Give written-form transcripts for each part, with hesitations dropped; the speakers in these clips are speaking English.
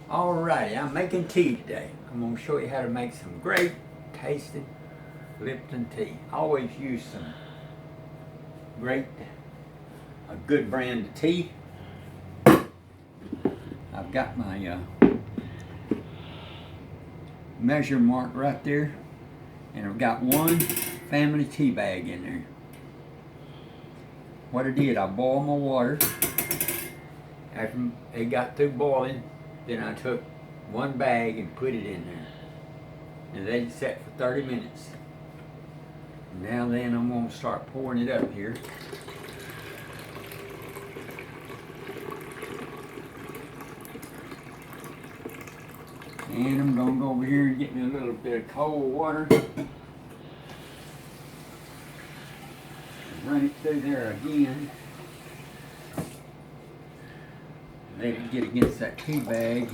Alrighty, I'm making tea today. I'm going to show you how to make some great tasting Lipton tea. I always use some a good brand of tea. I've got my measure mark right there, and I've got one family tea bag in there. What I did, I boiled my water. After it got through boiling, then I took one bag and put it in there. And let it set for 30 minutes. Now then I'm going to start pouring it up here. And I'm going to go over here and get me a little bit of cold water. Run it through there again. Let it get against that tea bag.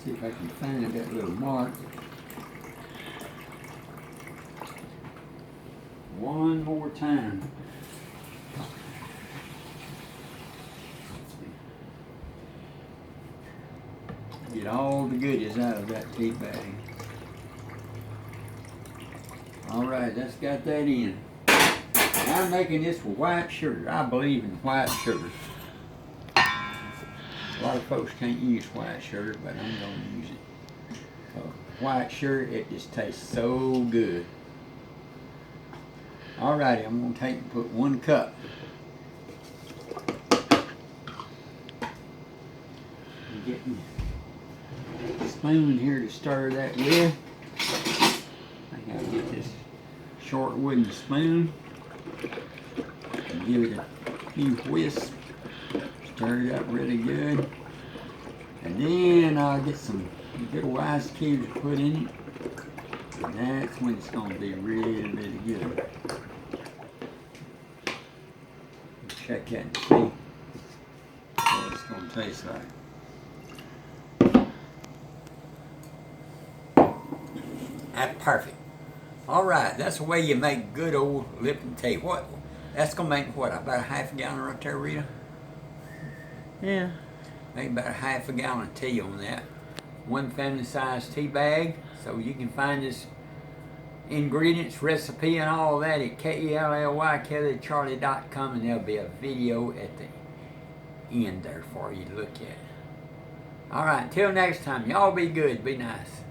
See if I can find that little mark. One more time. Get all the goodies out of that tea bag. Alright, that's got that in. I'm making this with white sugar. I believe in white sugar. A lot of folks can't use white sugar, but I'm going to use it. White sugar, it just tastes so good. Alrighty, I'm going to take and put 1 cup. And get me a spoon here to stir that with. I gotta get this short wooden spoon and give it a few whisks. Stir it up really good. And then I'll get some good ice cubes to put in it. And that's when it's going to be really, really good. Check that and see what it's going to taste like. That's perfect. Alright, that's the way you make good old Lipton tea. What? That's going to make what? About a half a gallon right there, Rita? Yeah. Make about a half a gallon of tea on that. 1 family size tea bag. So you can find this ingredients, recipe, and all that at KELLYCharlie.com, and there'll be a video at the end there for you to look at. Alright, until next time, y'all be good, be nice.